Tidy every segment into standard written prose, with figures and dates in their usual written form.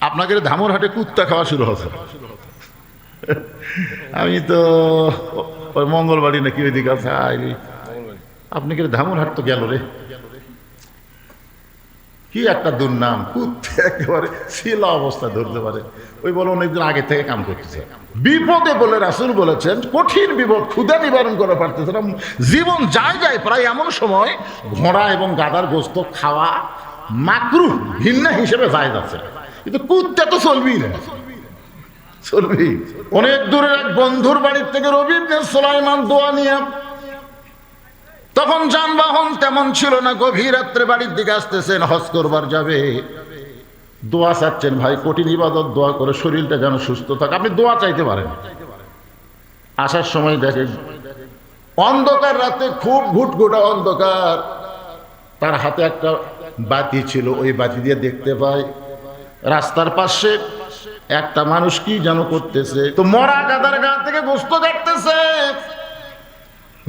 আপনাদের ধামরহাটে কুত্তা খাওয়া শুরু হচ্ছে। আমি তো ওই মঙ্গলবাড়ি নাকি ওইদিকে আছে, আপনি কি ধামরহাট তো গেল রে, কি একটা দুর্নাম, কুত্তে একেবারে শিলা অবস্থা ধরতে পারে। ওই বলে অনেকদিন আগে থেকে কাম করতেছে। বিপদে বলে রাসূল বলেছেন, কঠিন বিপদ, ক্ষুধা নিবারণ করে পারতেছে না, জীবন যায় যায় প্রায় এমন সময় ঘোড়া এবং গাধার গোস্ত খাওয়া মাকরুহ ভিন্ন হিসেবে যায় যাচ্ছে, কিন্তু কুত্তা তো চলবেই না, চলবি। অনেক দূরের এক বন্ধুর বাড়ির থেকে রবি ইবনে সুলাইমান দোয়া নিয়ে, তখন যানবাহন তেমন ছিল না, গভীর রাত্রে বাড়ির দিকে আসতেছেন, হজ করবার যাবে, দোয়া চাচ্ছেন, ভাই কঠিন ইবাদত, দোয়া করে শরীরটা যেন সুস্থ থাকে। আপনি দোয়া চাইতে পারেন। আসার সময় দেখেন অন্ধকার রাতে, খুব ঘুটঘুটা অন্ধকার, তার হাতে একটা বাতি ছিল, ওই বাতি দিয়ে দেখতে পায় রাস্তার পাশে একটা মানুষ কি যেন করতেছে, তো মরা গাদার গা থেকে গোস্ত কাটতেছে।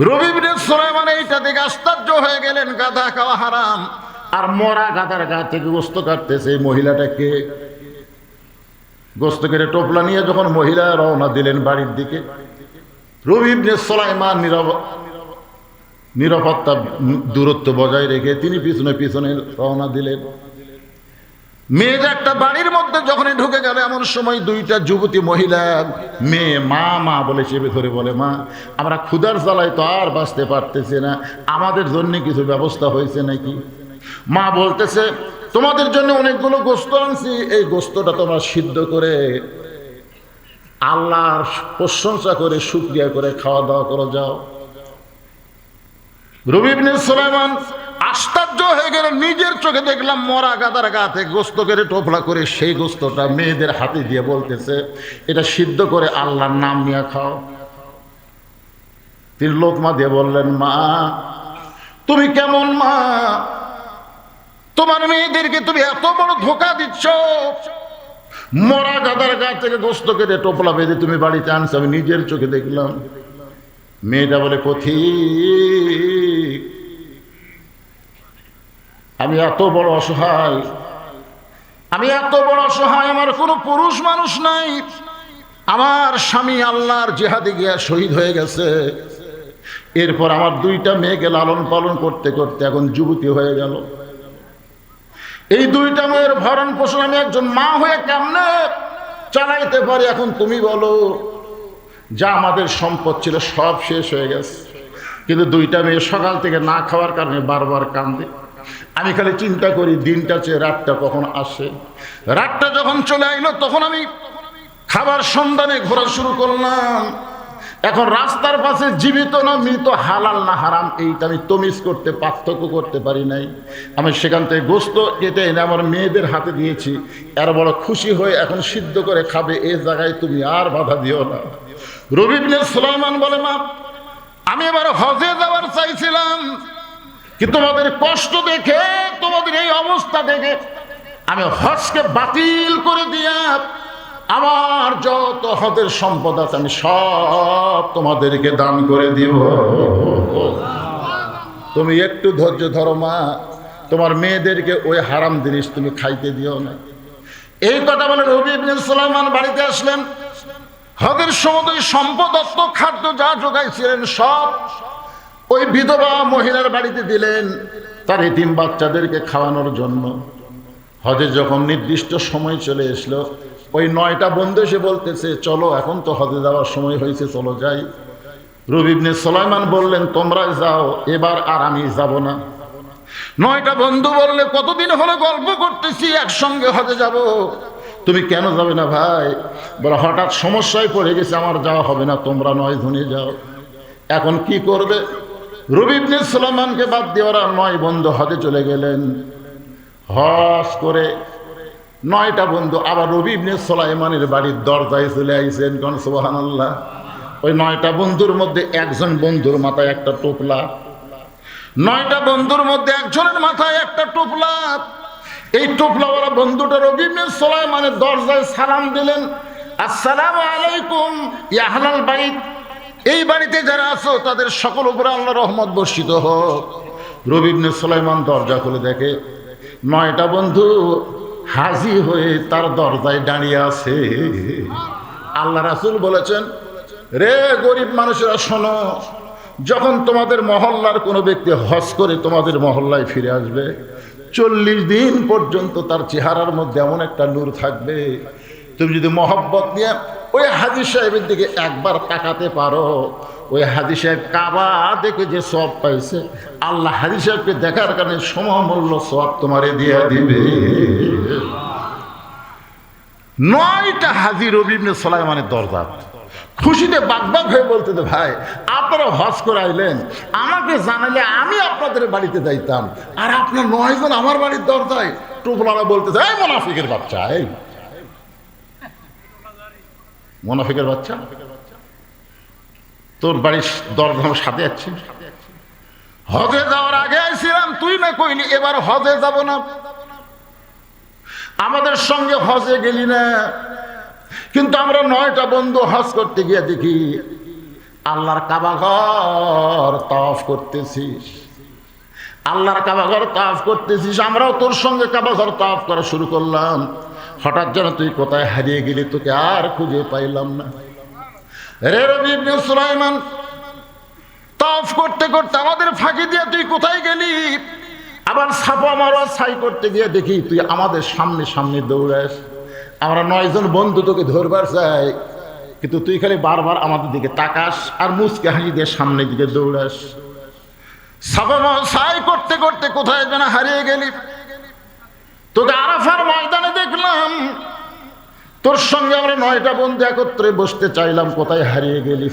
রবি ইবনে সুলাইমান এইটা দেখে আশ্চর্য হয়ে গেলেন, গাধা খাওয়া হারাম আর মরা গাদার গা থেকে গোস্ত কাটতেছে। মহিলাটাকে গোস্ত কেটে টোপলা নিয়ে যখন মহিলা রওনা দিলেন বাড়ির দিকে, রবি ইবনে সুলাইমান নিরাপত্তা দূরত্ব বজায় রেখে তিনি পিছনে পিছনে রওনা দিলেন। মেয়ে একটা বাড়ির মধ্যে যখনই ঢুকে গেল, এমন সময় দুইটা যুবতী মহিলা, মেয়ে মা মা বলে চেপে ধরে বলে, মা আমরা ক্ষুধার জ্বালায় তো আর বাঁচতে পারতেছি না, আমাদের জন্য কিছু ব্যবস্থা হয়েছে নাকি? মা বলতেছে, তোমাদের জন্য অনেকগুলো গোস্ত আনছি, এই গোস্তটা তোমরা সিদ্ধ করে আল্লাহর প্রশংসা করে শুকরিয়া করে খাওয়া দাওয়া করে যাও। রবি ইবনে সুলাইমান আশ্চর্য হয়ে গেল, নিজের চোখে দেখলাম মরা গাদার গা থেকে গোস্ত করে টোপলা করে সেই গোস্তটা মেয়েদের হাতে দিয়ে বলতেছে, এটা সিদ্ধ করে আল্লাহর নাম নিয়ে খাও। তিনি লোকমা দিয়ে বললেন, মা তুমি কেমন মা, তোমার মেয়েদেরকে তুমি এত বড় ধোঁকা দিচ্ছ, মরা গাদার গা থেকে গোস্ত কেটে টোপলা বেঁধে তুমি বাড়িতে আনছো, আমি নিজের চোখে দেখলাম। মেয়েটা বলে, পথিক আমি এত বড় অসহায়, আমি এত বড় অসহায়, আমার কোনো পুরুষ মানুষ নাই, আমার স্বামী আল্লাহর জিহাদে গিয়া শহীদ হয়ে গেছে, এরপর আমার দুইটা মেয়েকে লালন পালন করতে করতে এখন যুবতী হয়ে গেল, এই দুইটা মেয়ের ভরণ পোষণ আমি একজন মা হয়ে কেমনে চালাইতে পারি? এখন তুমি বলো। যা আমাদের সম্পদ ছিল সব শেষ হয়ে গেছে, কিন্তু দুইটা মেয়ে সকাল থেকে না খাওয়ার কারণে বারবার কান্দে। আমি খালি চিন্তা করি দিনটা চেয়ে রাতটা কখন আসে। রাতটা যখন চলে আইলো তখন আমি খাবার সন্ধানে ঘোরা শুরু করলাম। এখন রাস্তার পাশে জীবিত না মৃত, হালাল না হারাম, এইটা আমি তমিজ করতে পার্থক্য করতে পারি নাই। আমি সেখান থেকে গোস্ত কেটে এনে আমার মেয়েদের হাতে দিয়েছি, এর বড় খুশি হয়ে এখন সিদ্ধ করে খাবে, এই জায়গায় তুমি আর বাধা দিও না। রবি ইবনে সুলাইমান বলে, মা আমি এবার হজে যাওয়ার চাইছিলাম, কিন্তু তোমাদের কষ্ট দেখে, তোমাদের এই অবস্থা দেখে আমি হজকে বাতিল করে দিয়া আমার যত হজের সম্পদ আছে আমি সব তোমাদেরকে দান করে দিব। তুমি একটু ধৈর্য ধরো মা, তোমার মেয়েদেরকে ওই হারাম জিনিস তুমি খাইতে দিও না। এই কথা বলে রবি ইবনে সুলাইমান বাড়িতে আসলেন। হজের সময় সম্পদ অস্ত খাদ্য যা জোগাইছিলেন সব ওই বিধবা মহিলার বাড়িতে দিলেন, তার এতিম বাচ্চাদেরকে খাওয়ানোর জন্য। হজে যখন নির্দিষ্ট সময় চলে আসলো, ওই 9টা বন্ধু এসে বলতেছে, চলো এখন তো হজে যাওয়ার সময় হয়েছে, চলো যাই। রবি ইবনে সুলাইমান বললেন, তোমরা যাও, এবার আর আমি যাব না। 9টা বন্ধু বললে, কতদিন হলো গল্প করতেছি একসঙ্গে হজে যাব, তুমি কেন যাবে না ভাই? বলে, হঠাৎ সমস্যায় পড়ে গেছে, আমার যাওয়া হবে না, তোমরা 9 জনে যাও। এখন কি করবে? রবি ইবনে সুলাইমানকে বাদ দিয়ে ওরা 9 বন্ধু হজে চলে গেলেন। হজ করে 9টা বন্ধু আবার রবি ইবনে সুলাইমানের বাড়ির দরজায় চলে আইছেন। কোন সুবহানাল্লাহ। ওই 9টা বন্ধুর মধ্যে একজন বন্ধুর মাথায় একটা টোপলা, 9টা বন্ধুর মধ্যে একজনের মাথায় একটা টোপলা। এই টোপলাওয়ালা বন্ধুটা রবি ইবনে সুলাইমানের দরজায় সালাম দিলেন, আসসালামু আলাইকুম ইয়া আহলাল বাইত, এই বাড়িতে যারা আছো তাদের সকল উপরে আল্লাহর রহমত বর্ষিত হোক। রবি ইবনে সুলাইমান দরজা খুলে দেখে 9টা বন্ধু হাজি হয়ে তার দরজায় দাঁড়িয়ে আছে। আল্লাহ রাসূল বলেছেন, রে গরিব মানুষেরা শোনো, যখন তোমাদের মহল্লার কোনো ব্যক্তি হজ করে তোমাদের মহল্লায় ফিরে আসবে, 40 দিন পর্যন্ত তার চেহারার মধ্যে এমন একটা নূর থাকবে, তুমি যদি মহব্বত নিয়ে ওই হাজী সাহেবের দিকে একবার তাকাতে পারো, ওই হাজী সাহেব কাবা দেখে যে সওয়াব পাইছে, আল্লাহ হাজী সাহেবকে দেখার কারণে সমমূল্য সওয়াব তোমারে দিয়ে দিবে। 9টা হাজী রবি ইবনে সুলাইমানের দরজা খুশিতে বাগবাগ হয়ে বলতে, ভাই আপনারা হজ করে আইলেন, আমাকে জানালে আমি আপনাদের বাড়িতে যাইতাম, আর আপনার 9 জন আমার বাড়ির দরজায়। টুপলারা বলতে এই মুনাফিকের বাচ্চা, এই মুনাফিকের বাচ্চা, তোর বাড়ির দরজা আমার সাথে যাচ্ছে। হজে যাওয়ার আগে আইছিলাম, তুই না কইলি এবার হজে যাব না, আমাদের সঙ্গে হজে গেলি না। কিন্তু আমরা 9টা বন্ধু হজ করতে গিয়ে দেখি আল্লাহর কাবা ঘর তাওয়াফ করতেছিস, আল্লাহর কাবা ঘর তাওয়াফ করতেছিস, আমরাও তোর সঙ্গে কাবা ঘর তাওয়াফ করা শুরু করলাম। হঠাৎ যেন তুই কোথায় হারিয়ে গেলি, তোকে আর খুঁজে পাইলাম না। রে রবি ইবনে সুলাইমান, তাওয়াফ করতে করতে আমাদের ফাঁকি দিয়ে তুই কোথায় গেলি? আবার ছাপা মারা ছাই করতে গিয়ে দেখি তুই আমাদের সামনে সামনে দৌড়াস। আমরা 9 জন বন্ধু তোকে ধরবার চাই, কিন্তু তুই খালি বারবার আমাদের দিকে তাকাস আর মুচকে হাসি দিয়ে সামনের দিকে দৌড়াস। ছাপা মারা ছাই করতে করতে কোথায় যেন হারিয়ে গেলি। তোকে আরাফার ময়দানে দেখলাম, তোর সঙ্গে আমরা 9টা বন্ধু একত্রে বসতে চাইলাম, কোথায় হারিয়ে গেলি।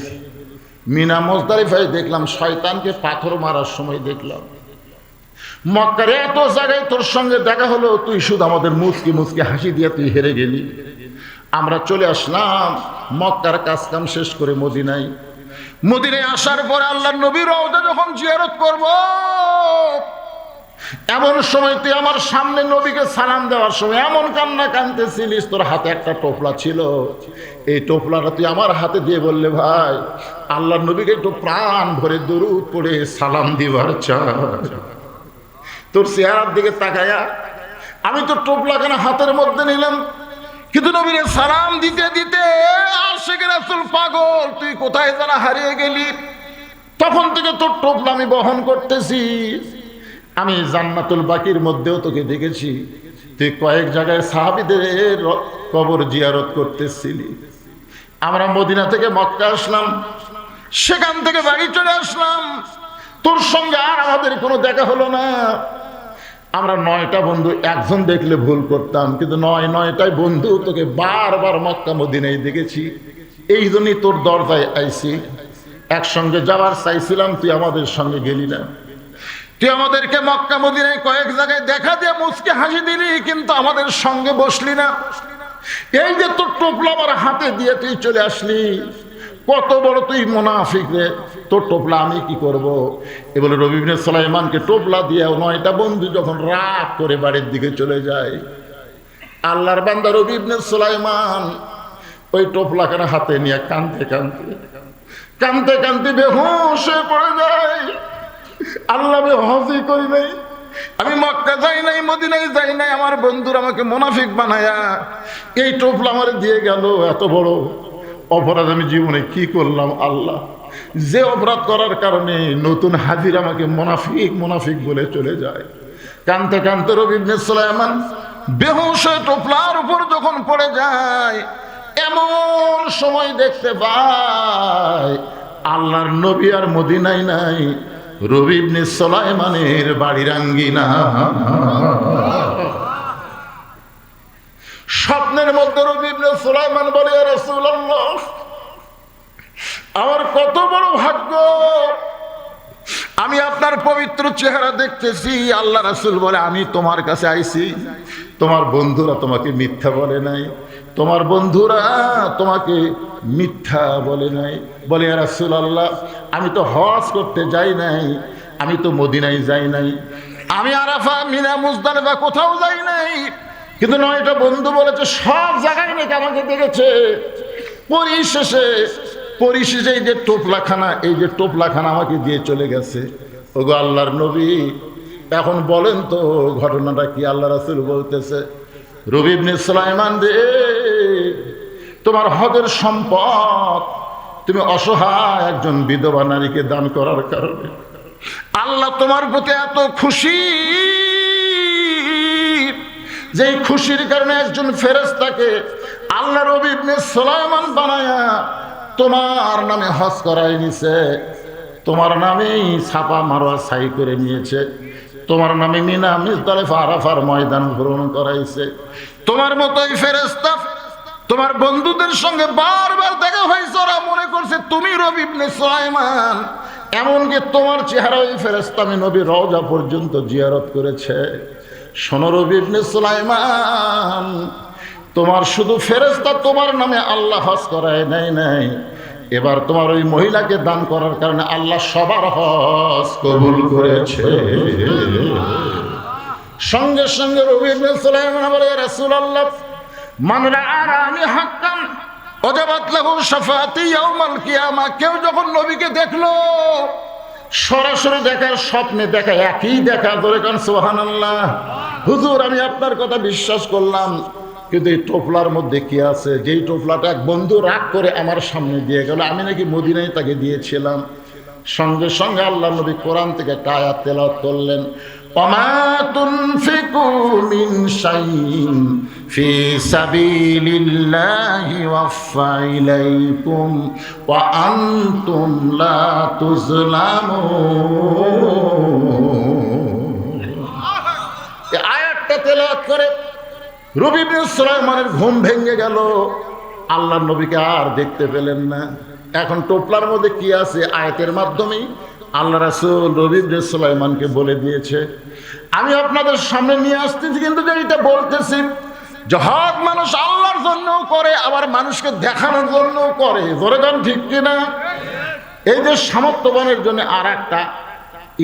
মিনা মুজদালিফায় দেখলাম, শয়তানকে পাথর মারার সময় দেখলাম। মক্কার এত জায়গায় তোর সঙ্গে দেখা হলো, তুই শুধু আমাদের মুচকি মুচকি হাসি দিয়ে তুই হেরে গেলি। আমরা চলে আসলাম মক্কার কাজকাম শেষ করে মদিনায়। মদিনায় আসার পরে আল্লাহর নবীর রওজা যখন জিয়ারত করব, এমন সময় তুই আমার সামনে নবীকে সালাম দেওয়ার সময় এমন কান্না কাঁদতেছিলিস, তোর হাতে একটা টোপলা ছিল, এই টোপলাটা তুই আমার হাতে দিয়ে বললে, ভাই আল্লাহর নবীকে একটু প্রাণ ভরে দরুদ পড়ে সালাম দিবার চাই। তোর চেহারার দিকে তাকায়া আমি তো টোপলাখানা হাতের মধ্যে নিলাম, কিন্তু নবীরে সালাম দিতে দিতে আশিক রাসূল পাগল, তুই কোথায় যেন হারিয়ে গেলি। তখন থেকে তোর টোপলা আমি বহন করতেছি। আমি জান্নাতুল বাকির মধ্যেও তোকে দেখেছি, তুই কয়েক জায়গায় সাহাবীদের কবর জিয়ারত করতেছিলি। আমরা মদিনা থেকে মক্কা আসলাম, সেখান থেকে বাড়ি চলে আসলাম, তোর সঙ্গে আর আমাদের কোনো দেখা হলো না। আমরা 9টা বন্ধু একজন দেখলে ভুল করতাম, কিন্তু 9টাই বন্ধু তোকে বারবার মক্কা মদিনায় দেখেছি। এই জন্যই তোর দরজায় আইছি, একসঙ্গে যাওয়ার চাইছিলাম, তুই আমাদের সঙ্গে গেলি না। তুই আমাদেরকে মক্কা মদিনায় কয়েক জায়গায় দেখা দিয়ে মুচকে হাসি দিলি, কিন্তু আমাদের সঙ্গে বসলি না। এই যে তোর টোপলা আমার হাতে দিয়ে তুই চলে আসলি, কত বড় তুই মুনাফিক রে, তোর টোপলা আমি কি করব। এ বলে রবি ইবনে সুলাইমানকে টোপলা দিয়ে 9টা বন্ধু যখন রাগ করে বাড়ির দিকে চলে যায়, আল্লাহর বান্দা রবি ইবনে সুলাইমান ওই টোপলাখানা হাতে নিয়ে কাঁদতে কাঁদতে কাঁদতে কাঁদতে বেহুশ হয়ে পড়ে যায়। আল্লাহ, আমি হজই করি নাই, আমি মক্কা যাই নাই, মদিনায় যাই নাই, আমার বন্ধুরা আমাকে মুনাফিক বানায়া এই টোপলা আমার দিয়ে গেল। এত বড় অপরাধ আমি জীবনে কি করলাম আল্লাহ, যে অপরাধ করার কারণে নতুন হাজির আমাকে মুনাফিক মুনাফিক বলে চলে যায়। কানতে কানতে রবি ইবনে সুলাইমান বেহুশ হয়ে টোপলার উপর যখন পড়ে যায়, এমন সময় দেখতে পায় আল্লাহর নবী আর মদিনায় নাই, রবি ইবনে সুলাইমানের বাড়ির আঙ্গিনা। স্বপ্নের মধ্যে রবি ইবনে সুলাইমান বলে, ইয়া রাসূলুল্লাহ, আমার কত বড় ভাগ্য, আমি আপনার পবিত্র চেহারা দেখতেছি। আল্লাহ রাসূল বলে, আমি তোমার কাছে আইছি, তোমার বন্ধুরা তোমাকে মিথ্যা বলে নাই, তোমার বন্ধুরা তোমাকে মিথ্যা বলে নাই। বলে, ইয়া রাসূলুল্লাহ, আমি তো হজ করতে যাই নাই, আমি তো মদিনায় যাই নাই, আমি আরাফা, মিনা, মুজদালিফা কোথাও যাই নাই, কিন্তু 9টা বন্ধু বলেছে সব জায়গায় নাকি আমাকে দেখেছে। পরিশেষে এই যে টোপলাখানা আমাকে দিয়ে চলে গেছে। ওগো আল্লাহর নবী, এখন বলেন তো ঘটনাটা কি? আল্লাহ রাসূল বলতেছে, রবি ইবনে সুলাইমান রে, তোমার হদের সম্পদ তুমি অসহায় একজন বিধবা নারীকে দান করার কারণে আল্লাহ তোমার প্রতি এত খুশি, যেই খুশির কারণে একজন ফেরেশতাকে আল্লাহ রবি ইবনে সুলাইমান বানায়া তোমার নামে হজ করাই নিছে, তোমার নামেই ছাপা মারোয়া ছাই করে নিয়েছে, তোমার নামে মিনা মুজদালিফা আরাফার ময়দান ভ্রমণ করাইছে। তোমার মতোই ফেরেশতা তোমার বন্ধুদের সঙ্গে বারবার দেখা হয়েছে, ওরা মনে করছে তুমি রবি ইবনে সুলাইমান। এমনকি তোমার চেহারা ওই ফেরেশতা আমি নবী রওজা পর্যন্ত জিয়ারত করেছে। শোনো রবি ইবনে সুলাইমান, তোমার শুধু ফেরেশতা তোমার নামে আল্লাহ হজ করায় নাই, এবার তোমার ওই মহিলাকে দান করার কারণে আল্লাহ সবার হজ কবুল করেছে। সঙ্গে সঙ্গে রবি ইবনে সুলাইমান বলে, ইয়া রাসূলুল্লাহ, মান রাআনি হাক্কান ওয়াজাবাত লাহু শাফাআতি ইয়াউমাল কিয়ামাহ। কেউ যখন নবীকে দেখলো, সরাসরি দেখার স্বপ্নে দেখা একই দেখা, ধরে কান সুবহানাল্লাহ। হুজুর আমি আপনার কথা বিশ্বাস করলাম, কিন্তু এই টোপলার মধ্যে কি আছে? যেই টোপলাটা এক বন্ধু রাগ করে আমার সামনে দিয়ে গেল, আমি নাকি মদিনায় তাকে দিয়েছিলাম। সঙ্গে সঙ্গে আল্লাহ নবী কোরআন থেকে একটা আয়াত তেলাওয়াত করলেন, ওমা তুনফিকু মিন শাইইন ফি সাবিলিল্লাহি ওয়াফা ইলাইকুম ওয়া আনতুম লা তুজলামুন। এই আয়াতটা তেলাওয়াত করে রবি ইবনে সুলাইমানের ঘুম ভেঙে গেল। আল্লাহর নবীকে আর দেখতে পেলেন না। এখন টোপলার মধ্যে কি আছে? আয়াতের মাধ্যমেই আল্লাহ রাসূল রবি ইবনে সুলাইমানকে বলে দিয়েছে। আমি আপনাদের সামনে নিয়ে আসতেছি, কিন্তু যেটা বলতেছি, জিহাদ মানুষ আল্লাহর জন্যও করে, আবার মানুষকে দেখানোর জন্যও করে। জোরে গান ঠিক কিনা? এই যে সামর্থ্যবানের জন্য আর একটা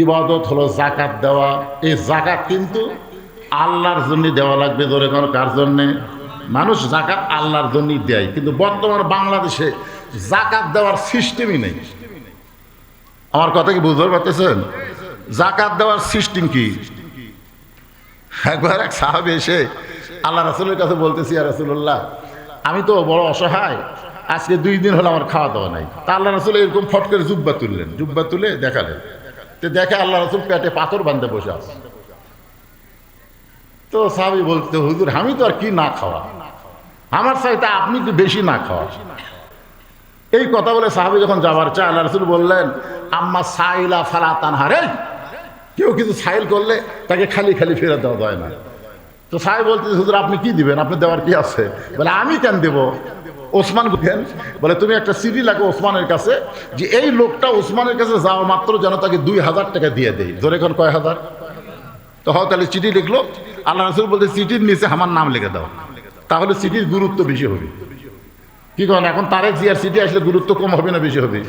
ইবাদত হলো যাকাত দেওয়া। এই যাকাত কিন্তু আল্লাহর জন্য দেওয়া লাগবে। ধরে কারণ কার জন্যে? মানুষ যাকাত আল্লাহর জন্যই দেয়, কিন্তু বর্তমান বাংলাদেশে যাকাত দেওয়ার সিস্টেমই নেই। আমার কথা কি বুঝতে পারতেছেন? যাকাত দেওয়ার সিস্টেম কি? একবার এক সাহাবী এসে আল্লাহ রাসূলের কাছে বলতেছি, ইয়া রাসূলুল্লাহ, আমি তো বড় অসহায়, আজকে 2 দিন হলো আমার খাওয়া দাওয়া নাই। তা আল্লাহ রাসূল এরকম ফট করে জুব্বা তুললেন, জুব্বা তুলে দেখালেন। তো দেখে আল্লাহ রাসূল পেটে পাথর বাঁধে বসে আছে। তো সাহাবী বলতে, হুজুর আমি তো আর কি না খাওয়া, আমার চাইতে আপনি তো বেশি না খাওয়া। এই কথা বলে সাহাবী যখন যাবার চায়, আল্লাহ রাসূল বললেন, আম্মা সাইলা ফালা তানহার। কেউ কিছু সাইল করলে তাকে খালি খালি ফেরত দেওয়া যায় না। তো সাহেব বলতে, হুজুর আপনি কি দিবেন? আপনি দেওয়ার কি আছে? বলে আমি কেন দেব? ওসমান বুঝেন, বলে তুমি একটা চিঠি লাগো ওসমানের কাছে, যে এই লোকটা ওসমানের কাছে যাওয়া মাত্র যেন তাকে 2000 টাকা দিয়ে দেয়। ধরে এখন কয় হাজার? তো হয় তাহলে চিঠি লিখলো। আল্লাহ রাসূল বলতে, চিঠির নিচে আমার নাম লিখে দাও, তাহলে চিঠির গুরুত্ব বেশি হবে। কি করেন এখন? তারেক জিয়ার চিঠি আসলে গুরুত্ব কম হবে না বেশি হবে?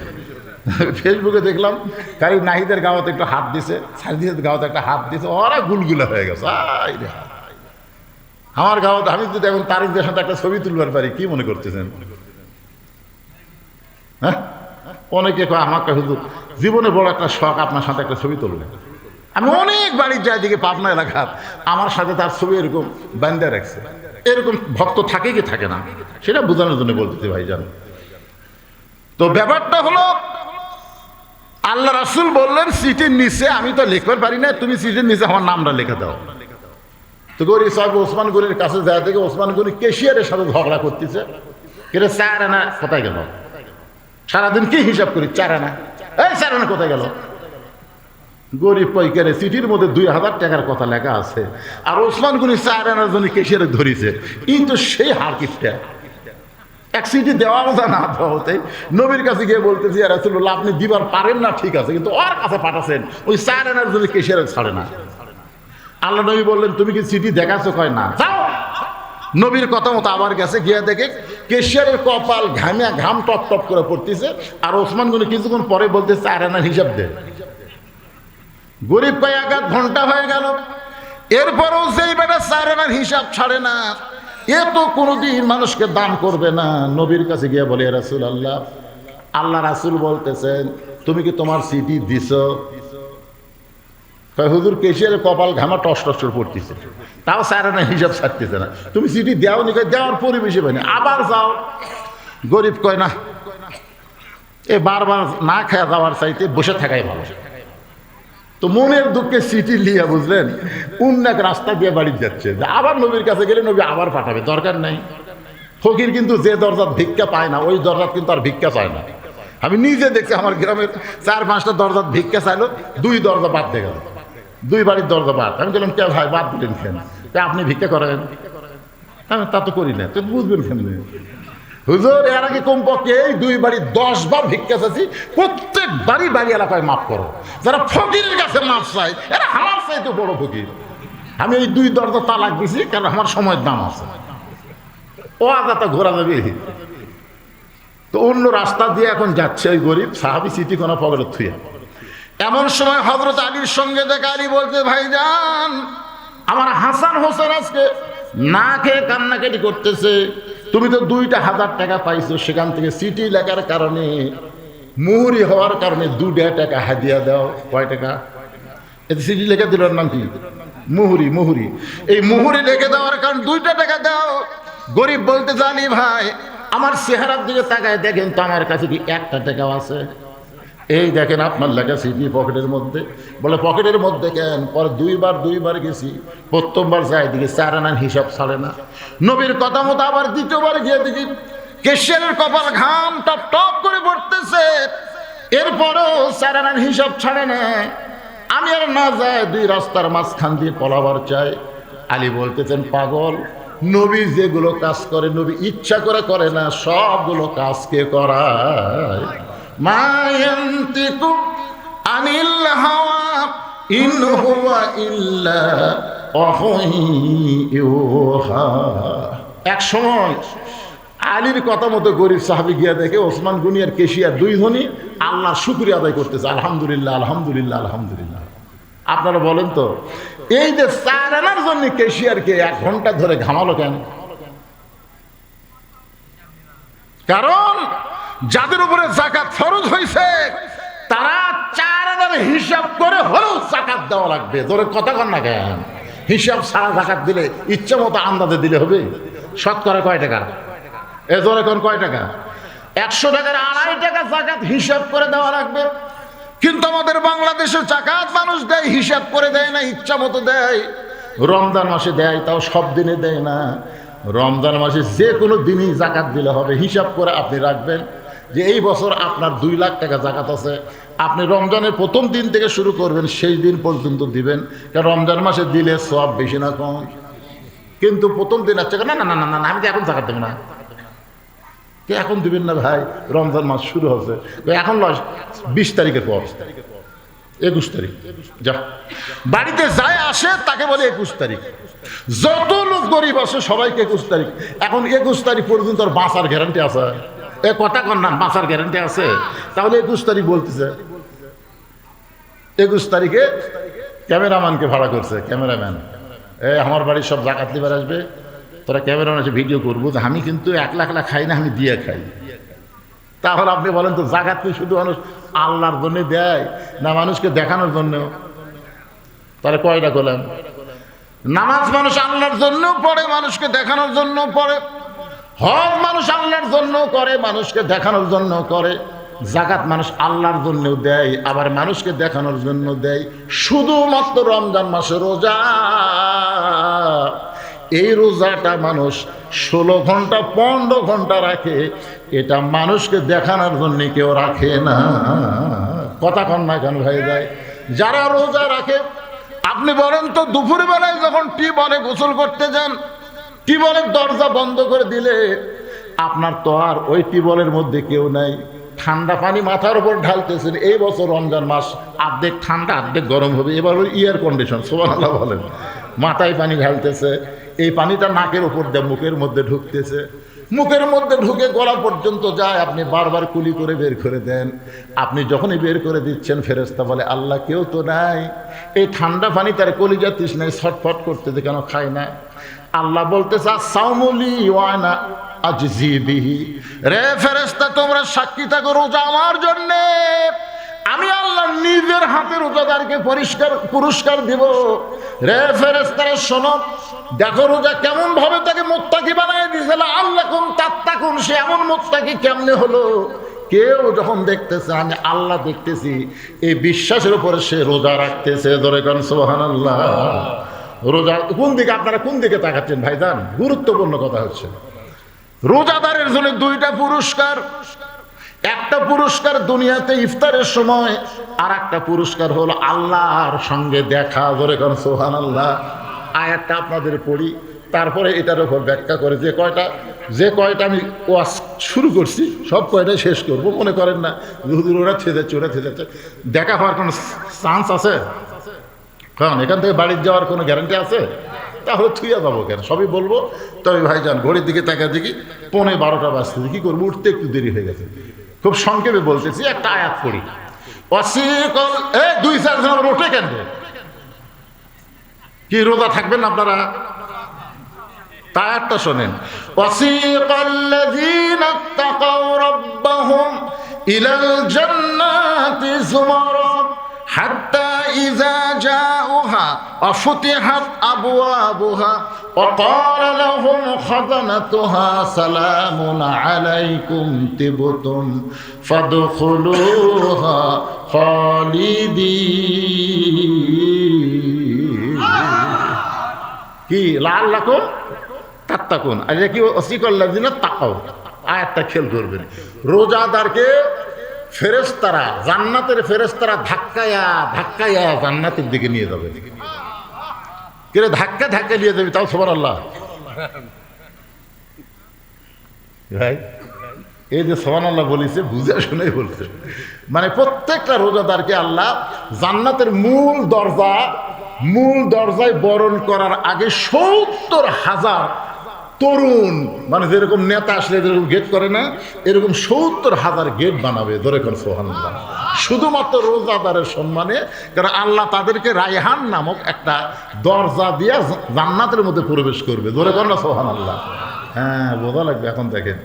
ফেসবুকে দেখলাম কারি নাহিদের গাওয়াতে একটু হাত দিছে, সাইদিদের গাওয়াতে একটা হাত দিছে, ওরা গুলগুলা হয়ে গেছে। আমার গাওয়াতে আমি যদি এখন তারিকদের সাথে একটা ছবি তুলবার পারি, কি মনে করতেছেন? হ্যাঁ, অনেকে কয় আমাকে হুজুর জীবনে বড় একটা শখ আপনার সাথে একটা ছবি তুলবেন। আমি অনেক বাড়ির যাই দিকে পাবনা এলাকার, আমার সাথে তার ছবি এরকম বান্ধা রাখছে। এরকম ভক্ত থাকে কি থাকে না, সেটা বোঝানোর জন্য বলতেছি ভাইজান। তো ব্যাপারটা হলো, আল্লাহ রাসূল বললেন চিঠির নিচে, আমি তো লিখতে পারি না, তুমি চিঠির নিচে আমার নামটা লিখে দাও। তো গরি সাহেব ওসমান গনির কাছে যায়, থেকে ওসমান গনি কেশিয়ারের সাথে ঝগড়া করতেছে। কিন্তু 4 আনা কোথায় গেল? সারাদিন কি হিসাব করি, 4 আনা, এই 4 আনা কোথায় গেল? গরিব পাইকারে চিঠির মধ্যে 2000 টাকার কথা লেখা আছে, আর ওসমান গনি 4 আনার জন্য কেশিয়ারে ধরেছে। কিন্তু সেই হারকিপটা এক চিঠি দেওয়া কথা না দেওয়া হতে নবীর কাছে গিয়ে বলতেছি, ইয়া রাসূলুল্লাহ আপনি দিবার পারেন না ঠিক আছে, কিন্তু ওর কাছে পাঠাচ্ছেন, ওই 4 আনার জন্য কেশিয়ারে ছাড়ে না। আল্লাহ নবী বললেন, তুমি কি চিঠি দেখাচ্ছ? কয় না। যাও। নবীর কথা মতো আবার গেছে, গিয়ে দেখে কেশিয়ারের কপাল ঘামিয়া ঘাম টপ টপ করে পড়তেছে, আর ওসমান গনি কিছুক্ষণ পরে বলতে 4 আনার হিসাব দে। গরিব কয় 1 ঘন্টা হয়ে গেল, এরপরও সেই বেটা 4 আনার হিসাব ছাড়ে না। এ তো কোনোদিন মানুষকে দান করবে না। নবীর কাছে গিয়ে বলে, ইয়া রাসূলুল্লাহ, আল্লাহ রাসূল বলতেছেন তুমি কি তোমার চিঠি দিছো? হুজুর কেশিয়ারের কপাল ঘামা টস টস করে পড়তেছে, তাও স্যার না হিসাব ছাড়তেছে না। তুমি চিঠি দেও নি, দেওয়ার পরিবেশে পাই না, আবার যাও। গরিব কয় না, এ বারবার না খাওয়া যাওয়ার চাইতে বসে থাকাই ভালো। তো মনের দুঃখে চিঠি লিয়া, বুঝলেন, অন্য এক রাস্তা দিয়ে বাড়ি যাচ্ছে, আবার নবীর কাছে গেলে নবী আবার পাঠাবে, দরকার নাই। ফকির কিন্তু যে দরজাত ভিক্ষা পায় না, ওই দরজাত কিন্তু আর ভিক্ষা চায় না। আমি নিজে দেখছি, আমার গ্রামের 4-5টা দরজাত ভিক্ষা চাইলো, 2 দরজা বাদ দিয়ে গেল, 2 বাড়ির দরজা বাদ। আমি বললাম, কে ভাই বাদ দিলেন কেন? আপনি ভিক্ষা করেন। আমি তা তো করি না, তো বুঝবেন কেন? হুজুর এর আগে কমপক্ষে এই 2 বাড়ি 10 বার ভিক্ষা চাচ্ছি, প্রত্যেক বাড়ি বাড়ি এলাকায় মাফ করো। যারা ফকিরের কাছে মাফ চাই, এরা আমার চাইতে বড় ফকির। আমি এই 2 দরজা তালাক দিছি, কারণ আমার সময়ের দাম আছে, ও আজাটা ঘোরা যাবে। তো অন্য রাস্তা দিয়ে এখন যাচ্ছে ওই গরিব সাহাবি, চিঠি কোনো পকেটে থুয়ে। এমন সময় হযরত আলীর সঙ্গে দেখা, আলী বলতে, ভাইজান আমার হাসান হোসেন আজকে না খেয়ে কান্নাকাটি করতেছে, তুমি তো 2,000 টাকা পাইছো, সেখান থেকে চিঠি লেখার কারণে, মুহুরি হওয়ার কারণে 2 টাকা হাদিয়া দাও। কয় টাকা? এই চিঠি লেখা দিল নাম কি? মুহুরি। মুহুরি, এই মুহুরি লিখে দেওয়ার কারণে 2 টাকা দাও। গরিব বলতে, জানি ভাই আমার চেহারার দিকে তাকায় দেখেন তো আমার কাছে কি 1 টাকাও আছে? এই দেখেন আপনার লেখা চিঠি পকেটের মধ্যে। বলে, পকেটের মধ্যে কেন? পরে 2 বার গেছি, প্রথমবার যাই দিকে 4 আনার হিসাব ছাড়ে না। নবীর কথা মতো আবার 2বার গিয়ে দেখি কেশিয়ারের কপাল ঘাম টপ টপ করে পড়তেছে, এরপরও 4 আনার হিসাব ছাড়ে না। আমি আর না যাই, 2 রাস্তার মাঝখান দিয়ে পলাবার চাই। আলী বলতেছেন, পাগল, নবী যেগুলো কাজ করে নবী ইচ্ছা করে করে না, সবগুলো কাজ কে করায়? মা ইয়ান্তিকু আনিল হাওয়া ইন হুয়া ইল্লা ওয়াহয়ুহা। এক সময় আলীর কথা মতো গরিব সাহাবী গিয়া দেখে ওসমান গনি আর কেশিয়ার 2 জনই আল্লাহর শুকরিয়া আদায় করতেছে, আলহামদুলিল্লাহ আলহামদুলিল্লাহ আলহামদুলিল্লাহ। আপনারা বলেন তো, এই যে 4 আনার জন্য কেশিয়ারকে 1 ঘন্টা ধরে ঘামালো কেন? কারণ যাদের উপরে যাকাত ফরজ হয়েছে তারা 4 আনার হিসাব করে হলেও যাকাত দেওয়া লাগবে। ধরে কথা কন না কেন? হিসাব ছাড়া যাকাত দিলে ইচ্ছা মতো আন্দাজে দিলে হবে? শতকরা কয় টাকা? এ ধরে কোন কয় টাকা? 100 টাকার 2.5 টাকা যাকাত হিসাব করে দেওয়া লাগবে। কিন্তু আমাদের বাংলাদেশে যাকাত মানুষ দেয়, হিসাব করে দেয় না, ইচ্ছা মতো দেয়। রমজান মাসে দেয়, তাও সব দিনে দেয় না। রমজান মাসে যে কোনো দিনই যাকাত দিলে হবে। হিসাব করে আপনি রাখবেন যে এই বছর আপনার 2 লাখ টাকা যাকাত আছে, আপনি রমজানের প্রথম দিন থেকে শুরু করবেন, সেই দিন পর্যন্ত দিবেন। কারণ রমজান মাসে দিলে সওয়াব বেশি না কম? কিন্তু প্রথম দিন আছে, না না না না না আমি তো এখন যাকাত দেবো না। কে এখন দিবেন না ভাই? রমজান মাস শুরু হচ্ছে, এখন 20 তারিখের পর, 21 তারিখ যা বাড়িতে যায় আসে তাকে বলে 21 তারিখ। যত লোক গরিব আছে সবাইকে 21 তারিখ। এখন 21 তারিখ পর্যন্ত আর বাঁচার গ্যারান্টি আছে? এ কথা কর না, বাঁচার গ্যারান্টি আছে? তাহলে 21 তারিখ বলতেছে। 21 তারিখে ক্যামেরাম্যানকে ভাড়া করছে, ক্যামেরাম্যান, আমার বাড়ির সব যাকাত দিবার আসবে, তোরা ক্যামেরাম্যান আছে ভিডিও করবো, আমি কিন্তু 1 লাখ খাই না, আমি দিয়ে খাই। তাহলে আপনি বলেন তো, যাকাত কি শুধু মানুষ আল্লাহর জন্য দেয় না মানুষকে দেখানোর জন্য? তাহলে কয়টা করলাম? নামাজ মানুষ আল্লাহর জন্য পড়ে, মানুষকে দেখানোর জন্য পড়ে। হজ মানুষ আল্লাহর জন্য করে, মানুষকে দেখানোর জন্য করে। যাকাত মানুষ আল্লাহর জন্য দেয়, আবার মানুষকে দেখানোর জন্য দেয়। শুধুমাত্র রমজান মাসে রোজা, এই রোজাটা মানুষ 16 ঘন্টা 15 ঘন্টা রাখে, এটা মানুষকে দেখানোর জন্য কেউ রাখে না। কথা কন না কেন ভাই যায়? যারা রোজা রাখে, আপনি বলেন তো, দুপুর বেলায় যখন টিউবওয়েলে গোসল করতে যান, টিউবওয়েলের দরজা বন্ধ করে দিলে আপনার তো আর ওই টিউবওয়েলের মধ্যে কেউ নাই, ঠান্ডা পানি মাথার উপর ঢালতেছেন। এই বছর রমজান মাস অর্ধেক ঠান্ডা অর্ধেক গরম হবে, এবার ওই এয়ার কন্ডিশন, সুবহানাল্লাহ বলেন। মাথায় পানি ঢালতেছে, এই পানিটা নাকের উপর দিয়ে মুখের মধ্যে ঢুকতেছে, মুখের মধ্যে ঢুকে গলা পর্যন্ত যায়, আপনি বারবার কুলি করে বের করে দেন। আপনি যখনই বের করে দিচ্ছেন, ফেরেশতা বলে, আল্লাহ কেউ তো নাই, এই ঠান্ডা পানি তার কলিজা তৃষ্ণায় ছটফট করতেছে, কেন খায় না? আল্লাহ বলতেছে, সাওমুলি ওয়ানা আজজি বিহি, রে ফেরেশতা তোমরা সাক্ষী থাকো, রোজা আমার জন্যে, আমি আল্লাহ নিজের হাতে রোজাদারকে পুরস্কার দিব। রে ফেরেশতারা শোনো, দেখো রোজা কেমন ভাবে তাকে মুত্তাকি বানায় দিয়েছিল। আল্লাহ কোন তাত্তাকুন, সে এমন মুত্তাকি কেমনে হলো? কেউ যখন দেখতেছে আমি আল্লাহ দেখতেছি, এই বিশ্বাসের উপরে সে রোজা রাখতেছে। ধরে গান সুবহানাল্লাহ। রোজা কোন দিকে, আপনারা কোন দিকে তাকাচ্ছেন ভাইজান? গুরুত্বপূর্ণ কথা হচ্ছে রোজাদারের জন্য দুইটা পুরস্কার। একটা পুরস্কার দুনিয়াতে ইফতারের সময়, আর একটা পুরস্কার হলো আল্লাহর সঙ্গে দেখা। ধরে গান সুবহানাল্লাহ। আয়াতটা আপনাদের পড়ি, তারপরে এটার উপর ব্যাখ্যা করে যে কয়টা আমি ওয়াজ শুরু করছি সব কয়টাই শেষ করব। মনে করেন না হুজুর ওরা ছেদেছে দেখা হওয়ার কোনো চান্স আছে? কারণ এখান থেকে বাড়ির যাওয়ার কোনো গ্যারান্টি আছে? তাহলে থুইয়া যাবো কেন, সবই বলবো। তবে ভাইজান ঘড়ির দিকে তাকা দেখি 11:30 বাজতেছে, কি করবো, উঠতে একটু দেরি হয়ে গেছে। খুব সংক্ষেপে বলতেছি, একটা আয়াত পড়ি। অসিকল 2-4 জন ওঠে কেন? কি রোজা থাকবেন আপনারা? আয়াতটা শোনেন। ওয়াসিকাল্লাযীনা তাকাউ রাব্বাহুম ইলাল জান্নাতি যুমারা হাত্তা ইযা জাউহা ওয়াফুতিহাত আবওয়াবুহা ওয়া ক্বালা লাহুম খাযানাতুহা সালামুন আলাইকুম তিবতুম ফাদখুলুহা খালিদিন। কি লাআল্লাকুম তাত্তাকুন। আর কি ওয়াসিকাল্লাযীনা তাকাউ, আয়াতটা খেয়াল করবেন। রোজাদারকে ফেরেশতারা, জান্নাতের ফেরেশতারা ধাক্কায়া জান্নাতের দিকে নিয়ে যাবে। কিরে ধাক্কা নিয়ে যাবে, তাও সুবহানাল্লাহ ভাই। এই যে সুবহানাল্লাহ বলেছে বুঝে শুনেই বলছে। মানে প্রত্যেকটা রোজাদারকে আল্লাহ জান্নাতের মূল দরজায় বরণ করার আগে 70,000 তরুণ, মানে যেরকম নেতা আসলে যেরকম গেট করে না, এরকম 70,000 গেট বানাবে। ধরে কোন সুবহানাল্লাহ, শুধুমাত্র রোজাদারের সম্মানে। কারণ আল্লাহ তাদেরকে রায়হান নামক একটা দরজা দিয়ে জান্নাতের মধ্যে প্রবেশ করবে। ধরে কোন না সুবহানাল্লাহ। হ্যাঁ, বোঝা লাগবে। এখন দেখেন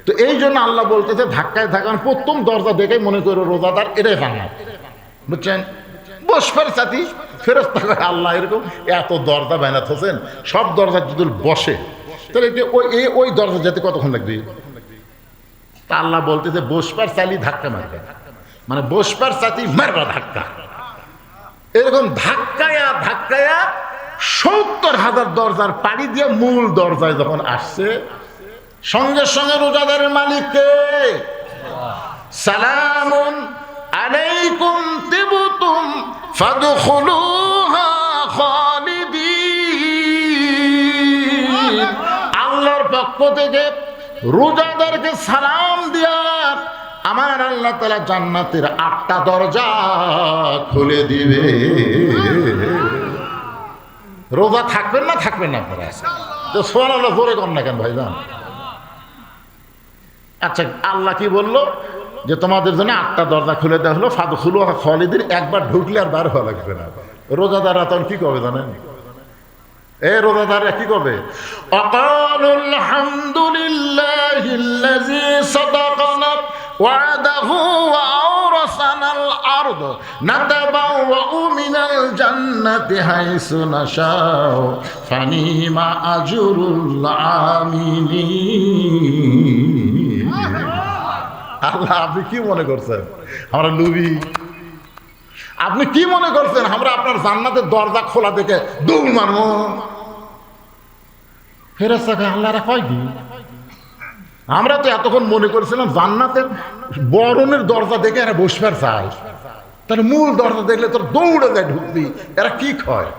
তো, এই জন্য আল্লাহ বলতেছে ধাক্কায় থাকান প্রথম দরজা দেখে মনে করো রোজাদার, এটাই জান্নাত। বুঝছেন? বসবার সাথী ফেরেশতা আল্লাহ এরকম এত দরজা বানাত হোসেন, সব দরজা যদি বসে তাহলে ওই দরজা যেতে কতক্ষণ লাগবে? তা আল্লাহ বলতেছে বসবার চালি ধাক্কা মারবে, মানে বসবার সাথী মারবা ধাক্কা। এরকম ধাক্কায়া 70,000 দরজার পাড়ি দিয়ে মূল দরজায় যখন আসছে, সঙ্গে সঙ্গে রোজাদারের মালিককে সালামুন আলাইকুম তিবতুম ফাদখুলুহা খালিদিন। আল্লাহর পক্ষ থেকে রোজাদারকে সালাম দিয়া আমার আল্লাহ তাআলা জান্নাতের 8টা দরজা খুলে দিবে। রোজা থাকবেন না আপনারা? তো সুবহানাল্লাহ জোরে কর না কেন ভাইজান? আচ্ছা, আল্লাহ কি বললো? যে তোমাদের জন্য 8টা দরজা খুলে দেওয়া হলো, ফাদখুলুহা খালিদিন। একবার ঢুকলে আর বার হওয়া লাগবে না। রোজাদাররা তখন কি করবে জানেন? রোজাদাররা কি করবে? আকালুল হামদুলিল্লাহিল্লাযী সাদাকানা ওয়াদাহু ওয়া আওরাসানাল আরদ নাতাবাওয়াউ মিনাল জান্নাতি হাইসু নাশাউ ফানিমা আজরুল আমিলিন। আল্লাহ, আপনি কি মনে করছেন আমরা লুবি? আপনি কি মনে করছেন আমরা আপনার জান্নাতের দরজা খোলা দেখে দৌড় মারবো? ফেরেশতাকে আল্লাহরা কয় কি? আমরা তো এতক্ষণ মনে করেছিলাম জান্নাতের বরণের দরজা দেখে এরা বসবার চায়, তাহলে মূল দরজা দেখলে তোর দৌড়ে যায় ঢুকবি। এরা কি কয়?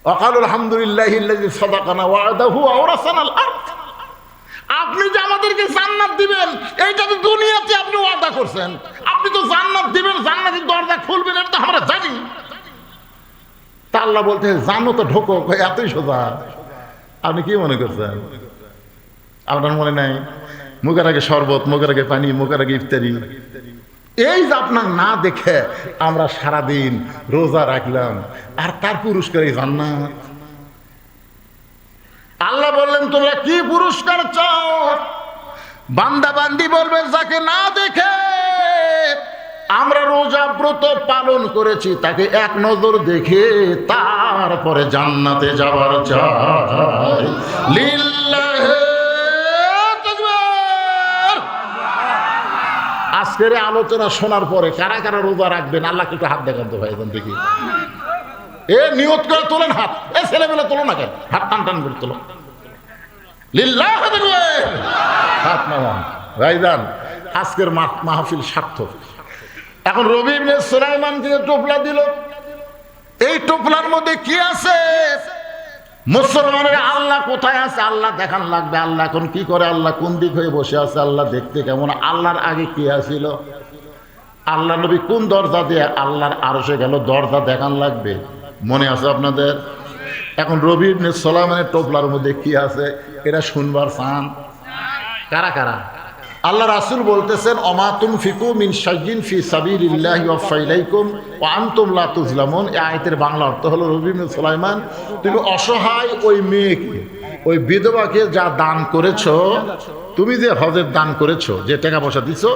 ওয়াকালুল হামদুলিল্লাহিল্লাযী সাদাকানা ওয়াদাহু ওয়া আওরাসানাল আরদ। আপনি যে আমাদেরকে জান্নাত দিবেন, এইটা তো দুনিয়াতে আপনি ওয়াদা করছেন। আপনি তো জান্নাত দিবেন, জান্নাতের দরজা খুলবেন, এটা তো আমরা জানি। তা আল্লাহ বলতে জানো তো, ঢোকো। এতই সোজা। আপনি কি মনে করছেন? আপনার মনে নাই মুখের আগে শরবত, মুখের আগে পানি, মুখের আগে ইফতারি। এই যে আপনার না দেখে আমরা সারাদিন রোজা রাখলাম, আর তার পুরস্কার এই জান্নাত। আল্লাহ বললেন তোমরা কি পুরস্কার চাও? বান্দা বান্দি বলবে যাকে না দেখে আমরা রোজা ব্রত পালন করেছি, তাকে এক নজর দেখে তারপরে জান্নাতে যাবার চাই। লিল্লাহি তাকবীর। আজকের আলোচনা শোনার পরে কারা কারা রোজা রাখবেন আল্লাহকে একটু হাত দেখান তো ভাইজান দেখি। এ নিয়ত করে তোলেন হাত, এ ছেলেমেলে তোলো না কেন, হাত টান টান করে তোলো। লিল্লাহি তাকবীর। হাত নামান ভাইজান, আজকের মাহফিল সার্থক। এখন রবি ইবনে সুলাইমানকে টোপলা দিল, এই টোপলার মধ্যে কি আছে? মুসলমানের আল্লাহ কোথায় আছে আল্লাহ দেখান লাগবে। আল্লাহ এখন কি করে, আল্লাহ কোন দিক হয়ে বসে আছে, আল্লাহ দেখতে কেমন, আল্লাহর আগে কি আছিল, আল্লাহ নবী কোন দরজা দিয়ে আল্লাহর আরশে গেল, দরজা দেখান লাগবে। মনে আছে আপনাদের? এখন রবি ইবনে সুলাইমানের টোপলার মধ্যে কি আছে এটা শুনবার চান কারা কারা? আল্লাহ রাসূল বলতেছেন, অমা তুনফিকু মিন শাইইন ফি সাবিলিল্লাহি ওয়াফা ইলাইকুম ওয়া আনতুম লা তুজলামুন। এই আয়াতের বাংলা অর্থ হলো, রবি ইবনে সুলাইমান, তুমি অসহায় ওই মেয়েকে, ওই বিধবাকে যা দান করেছো, তুমি যে হজের দান করেছো, যে টাকা পয়সা দিছো,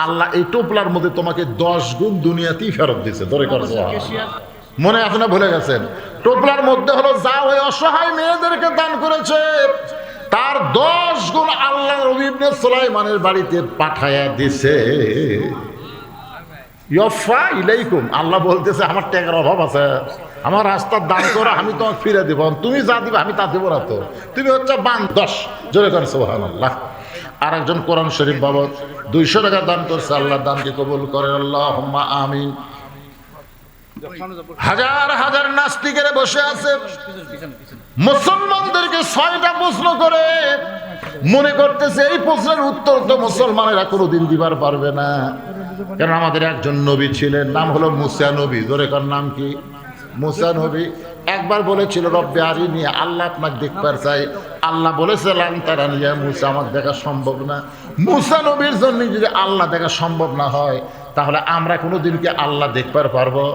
আল্লাহ এই টোপলার মধ্যে তোমাকে 10 গুণ দুনিয়াতেই ফেরত দিছে। ধরে করছো, মনে আছে না ভুলে গেছেন? টোপলার মধ্যে হলো যা ওই অসহায় মেয়েদেরকে দান করেছে, তার 10 গুণ আল্লাহ রবি ইবনে সুলাইমানের বাড়িতে পাঠায়া দিছে। ইয়ফা ইলাইকুম, আল্লাহ বলতেছে আমার টাকার অভাব আছে, আমার রাস্তার দান করো, আমি তোমাকে ফিরে দেবো, তুমি যা দিবে আমি তা দেবো না তো, তুমি হচ্ছে বান 10। জোরে করে সুবহানাল্লাহ। আর একজন কোরআন শরীফ বাবদ 200 টাকা দান করছে, আল্লাহ দানকে কবুল করেন, আল্লাহুম্মা আমিন। হাজার হাজার নাস্তিকেরা বসে আছে, মুসলমানদেরকে 6টা প্রশ্ন করে, মনে করতেছে এই প্রশ্নের উত্তর তো মুসলমানেরা কোনোদিন দিবার পারবে না, কারণ আমাদের একজন নবী ছিলেন, নাম হলো মুসা নবী। ধরে কার নাম কি? মুসা নবী। একবার বলেছিল, রব্বে আরিনি, আল্লাহ আপনাকে দেখবার চাই। আল্লাহ বলেছে, লান তারানি ইয়া মুসা, আমার দেখা সম্ভব না। মুসা নবীর জন্য যদি আল্লাহ দেখা সম্ভব না হয়, তাহলে আমরা কোনোদিন কি আল্লাহ দেখবার পারবো?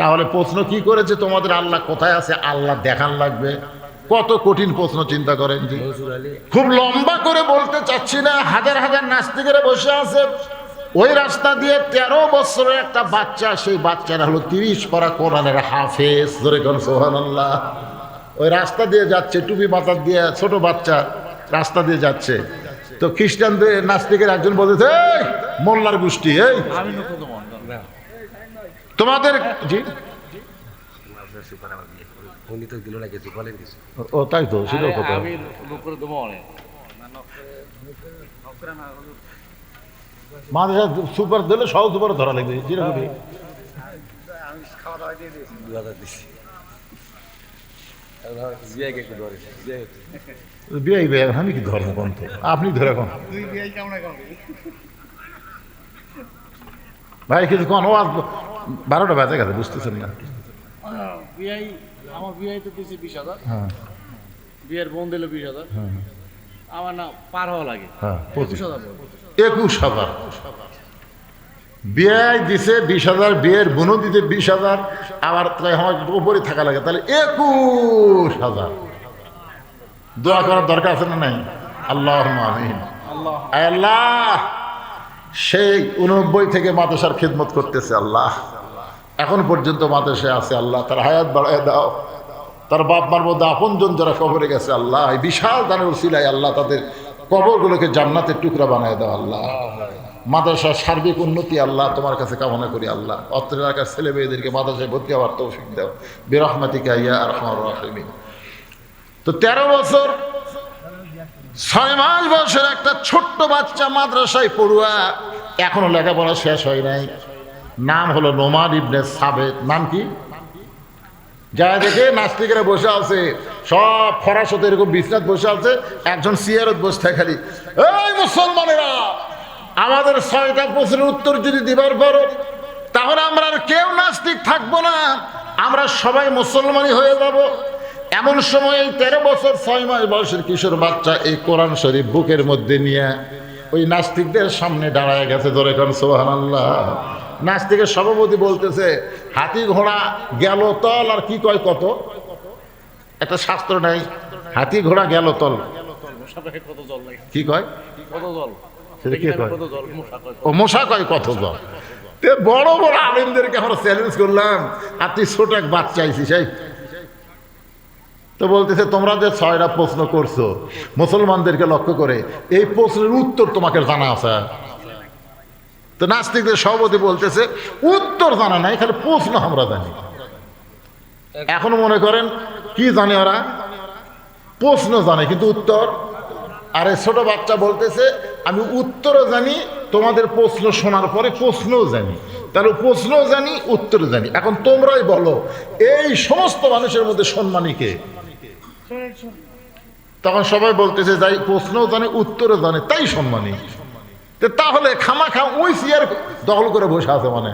তাহলে প্রশ্ন কি করেছে, তোমাদের আল্লাহ কোথায় আছে আল্লাহ দেখান লাগবে। কত কঠিন প্রশ্ন, চিন্তা করেন। খুব লম্বা করে বলতে চাচ্ছি না, হাজার হাজার নাস্তিকেরা বসে আছে। ওই রাস্তা দিয়ে 13 বছরের একটা বাচ্চা, সেই বাচ্চারা হলো 30 পারা কোরআনের হাফেজ। ধরে কোন সুবহানাল্লাহ। ওই রাস্তা দিয়ে যাচ্ছে, টুপি মাথা দিয়ে ছোট বাচ্চা রাস্তা দিয়ে যাচ্ছে। তো খ্রিস্টানদের নাস্তিকের একজন বলতেছে, এই মোল্লার গোষ্ঠী, এই তোমাদের জি ও তাই তো, সেটাও কথা। মাদ্রাসা সুপার দিলে সহ সুপার ধরা লাগবে, যেরকম বিয়াই বিয়া। আমি কি ধর্ম গ্রন্থ, আপনি ধরে কোন ভাই কিছু কোন? ও 12টা বাজে গেছে, বুঝতেছেন না? আমার বিয়ে তো দিয়েছে 20,000। হ্যাঁ, বিয়ের বোন দিল 20,000। আমার না পার হওয়া লাগে। হ্যাঁ, 21,000। বিয়ে দিছে 20,000, বিয়ের বোনও দিতে 20,000, আবার আমার উপরে থাকা লাগে, তাহলে 21,000। দোয়া করার দরকার আছে না নাই? আল্লাহুম্মা আমিন। আল্লাহ, সেই 89 থেকে মাদ্রাসার খিদমত করতেছে আল্লাহ, এখন পর্যন্ত মাদ্রাসায় আছে আল্লাহ, তার হায়াত বাড়ায় দাও। তার বাপ মার মধ্যে আপনজন যারা কবরে গেছে আল্লাহ, এই বিশাল দানের উসিলায় আল্লাহ তাদের কবরগুলোকে জান্নাতের টুকরা বানায় দাও আল্লাহ। মাদ্রাসার সার্বিক উন্নতি আল্লাহ তোমার কাছে কামনা করি আল্লাহ। অত্র এলাকার ছেলে মেয়েদেরকে মাদ্রাসায় ভর্তি হওয়ার তৌফিক দাও বিরহমাতিকা ইয়া আরহামার রাহিমিন। তো 13 বছর 6 মাস বয়সের একটা ছোট্ট বাচ্চা মাদ্রাসায় পড়ুয়া, এখনো লেখাপড়া শেষ হয় নাই। নাম হলো নোমান ইবনে সাবেত। নাম কি? যা দেখে নাস্তিকেরা বসে আছে, সব ফরাসতে এরকম বিছনাত বসে আছে, একজন সিয়ারত বসে থাকে খালি, এই মুসলমানেরা, আমাদের 6টা প্রশ্নের উত্তর যদি দিবার পারো, তাহলে আমরা আর কেউ নাস্তিক থাকবো না, আমরা সবাই মুসলমানই হয়ে যাব। এমন সময় এই 13 বছর 6 মাস বয়সের কিশোর বাচ্চা এই কোরআন শরীফ বুকের মধ্যে নিয়ে ওই নাস্তিকদের সামনে দাঁড়ায় গেছে। ধরে কোন সুবহানাল্লাহ। নাস্তিকের সভাপতি বলতেছে, হাতি ঘোড়া গেল তল, আর কি কয় কত, একটা শাস্ত্র নাই, হাতি ঘোড়া গেল তল, কি কয়? সেটা কে কয়? ও মশা কয় কত জল। বড় বড় আলেমদেরকে আমরা চ্যালেঞ্জ করলাম, আর তুই ছোট এক বাচ্চা আইছিস। এই তো বলতেছে তোমরা যে 6টা প্রশ্ন করছো মুসলমানদেরকে লক্ষ্য করে, এই প্রশ্নের উত্তর তোমাকে জানা আছে? তো নাস্তিকদের সভাপতি বলতেছে উত্তর জানা নাই, খালি প্রশ্ন আমরা জানি। এখন মনে করেন কি জানে ওরা? প্রশ্ন জানে কিন্তু উত্তর। আর এই ছোট বাচ্চা বলতেছে আমি উত্তরও জানি, তোমাদের প্রশ্ন শোনার পরে প্রশ্নও জানি। তাহলে প্রশ্নও জানি, উত্তরও জানি। এখন তোমরাই বলো এই সমস্ত মানুষের মধ্যে সম্মানী কে? তখন সবাই বলতেছে যাই প্রশ্নও জানে, উত্তরও জানে, তাই সম্মানী। তাহলে খামাখা ওই চেয়ার দখল করে বসে আছে, মানে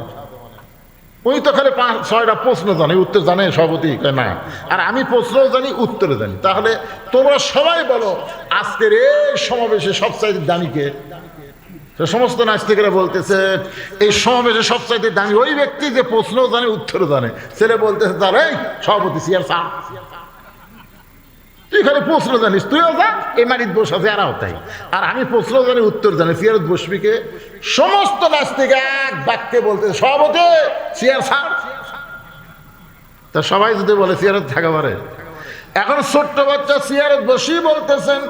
ওই তো খালি 5-6টা প্রশ্ন জানে, উত্তর জানে সভাপতি না, আর আমি প্রশ্নও জানি, উত্তরও জানি। তাহলে তোমরা সবাই বলো আজকের এই সমাবেশে সবচাইতে দামি কে? সমস্ত নাস্তিকেরা বলতেছে এই সমাবেশে সবচাইতে দামি ওই ব্যক্তি যে প্রশ্নও জানে, উত্তরও জানে। ছেলে বলতেছে তার এই সভাপতি চেয়ার ছাড়, তুই খালি প্রশ্ন জানিস, তুইও যা, এই মারিত বসে আছে এরাও তাই, আর আমি প্রশ্ন জানি, উত্তর জানি, চেয়ারত বসবি কে? সমস্ত নাস্তিক এক বাক্যে বলতে সভাপতি চেয়ার ছাড়। তা সবাই যদি বলে চেয়ারত থাকা পারে? এখন ছোট্ট বাচ্চা চেয়ারত বসি বলতেছেন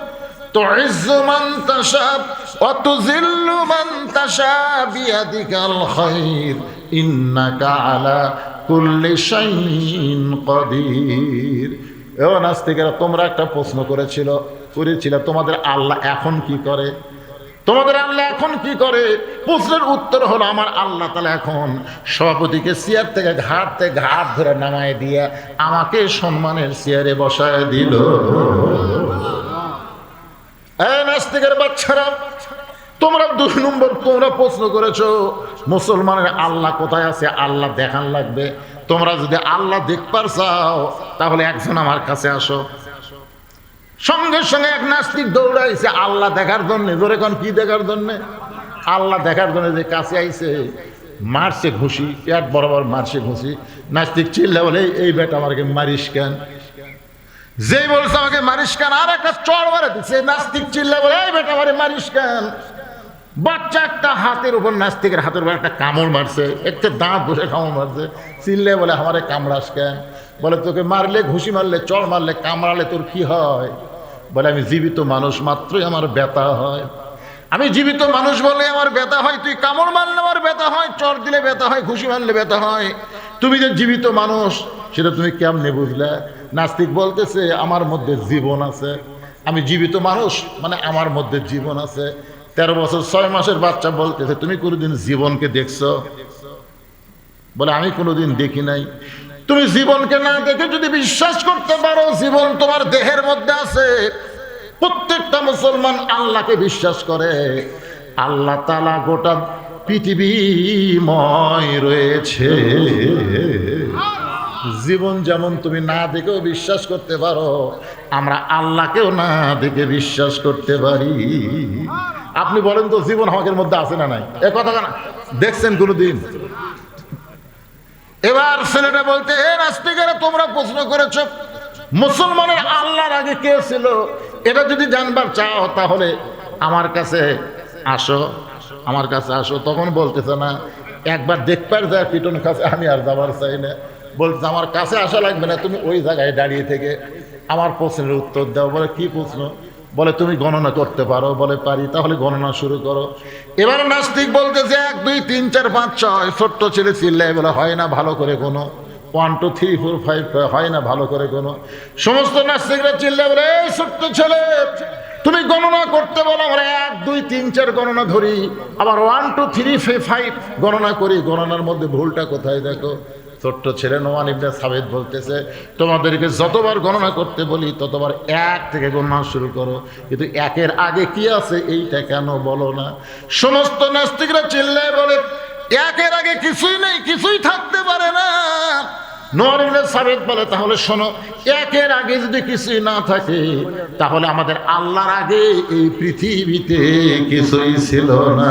তুইজ্জু মান তাশা ওয়া তুযিল্লু মান তাশা বিয়াদিকাল খায়র ইন্নাকা আলা কুল্লি শাইইন কাদির। ও নাস্তিকেরা, তোমরা একটা প্রশ্ন করেছিল তোমাদের আল্লাহ এখন কি করে? তোমাদের আল্লাহ এখন কি করে? প্রশ্নের উত্তর হলো আমার আল্লাহ তাআলা এখন সভাপতিকে চেয়ার থেকে ঘাট ধরে নামায় দিয়ে আমাকে সম্মানের চেয়ারে বসায় দিল। এই নাস্তিকের বাচ্চারা, তোমরা 2 নম্বর তোমরা প্রশ্ন করেছো মুসলমানের আল্লাহ কোথায় আছে, আল্লাহ দেখান লাগবে। তোমরা যদি আল্লাহ দেখবার চাও তাহলে একজন আমার কাছে আসো। সঙ্গে সঙ্গে এক নাস্তিক দৌড়াইছে আল্লাহ দেখার জন্য। জোরে কোন কি দেখার জন্য? আল্লাহ দেখার জন্য যে কাছে আইছে, মারছে ঘুষি, পেট বরাবর মারছে ঘুষি। নাস্তিক চিল্লা বলে এই বেটা আমাকে মারিস কেন? যেই বলছে আমাকে মারিস কেন, আর একটা চড় মারে দিচ্ছে। নাস্তিক চিল্লা বলে এই বেটা আমারে মারিস কেন? বাচ্চা একটা হাতের উপর, নাস্তিকের হাতের উপর একটা কামড় মারছে, একটা দাঁত বসে কামড় মারছে। চিল্লে বলে আমারে কামড়াস কেন? বলে তোকে মারলে, ঘুষি মারলে, চড় মারলে, কামড়ালে তোর কি হয়? বলে আমি জীবিত মানুষ মাত্রই আমার ব্যথা হয়। আমি জীবিত মানুষ বলে আমার ব্যথা হয়। তুই কামড় মারলে আমার ব্যথা হয়, চড় দিলে ব্যথা হয়, ঘুষি মারলে ব্যথা হয়। তুমি যে জীবিত মানুষ সেটা তুমি কেমনে বুঝলে? নাস্তিক বলতেছে আমার মধ্যে জীবন আছে, আমি জীবিত মানুষ মানে আমার মধ্যে জীবন আছে। 13 বছর 6 মাসের বাচ্চা বলতেছে তুমি কোনোদিন জীবনকে দেখছো? বলে আমি কোনোদিন দেখি নাই। তুমি জীবনকে না দেখে যদি বিশ্বাস করতে পারো জীবন তোমার দেহের মধ্যে আছে, প্রত্যেকটা মুসলমান আল্লাহকে বিশ্বাস করে, আল্লাহ তাআলা গোটা পৃথিবীময় রয়েছে। জীবন যেমন তুমি না দেখেও বিশ্বাস করতে পারো, আমরা আল্লাহকেও না দেখে বিশ্বাস করতে পারি। আপনি বলেন তো জীবন আমাদের মধ্যে আছে না নাই? এ কথা দেখছেন কোনোদিন? এবার ছেলেটা বলতে হে নাস্তিকেরা, তোমরা প্রশ্ন করেছো মুসলমানের আল্লাহর আগে কে ছিল, এটা যদি জানবার চাও তাহলে আমার কাছে আসো, আমার কাছে আসো। তখন বলতেছে না, একবার দেখবার যায় পিটন কাছে, আমি আর যাবার চাই না। বলছে আমার কাছে আসা লাগবে না, তুমি ওই জায়গায় দাঁড়িয়ে থেকে আমার প্রশ্নের উত্তর দাও। বলে কি প্রশ্ন? বলে তুমি গণনা করতে পারো? বলে পারি। তাহলে গণনা শুরু করো। এবার নাস্তিক বলতেছে 1 2 3 4 5 6। ছোট্ট ছেলে চিল্লায় বলে হয় না ভালো করে কোনো, 1 2 3 4 5 হয় না ভালো করে কোনো। সমস্ত নাস্তিকরা চিল্লায় বলে এই ছোট্ট ছেলে তুমি গণনা করতে বলো, আমরা 1 2 3 4 গণনা ধরি, আবার 1 2 3 5 গণনা করি। গণনার মধ্যে ভুলটা কোথায় দেখো? ছোট্ট ছেলে নোমান ইবনে সাবিত বলতেছে তোমাদেরকে যতবার গণনা করতে বলি ততবার 1 থেকে গণনা শুরু করো, কিন্তু 1-এর আগে কি আছে এইটা কেন বলো না? সমস্ত নাস্তিকরা চিল্লায় বলে 1-এর আগে কিছুই নেই, কিছুই থাকতে পারে না। নোমান ইবনে সাবিত বলে তাহলে শোনো, 1-এর আগে যদি কিছুই না থাকে তাহলে আমাদের আল্লাহর আগে এই পৃথিবীতে কিছুই ছিল না।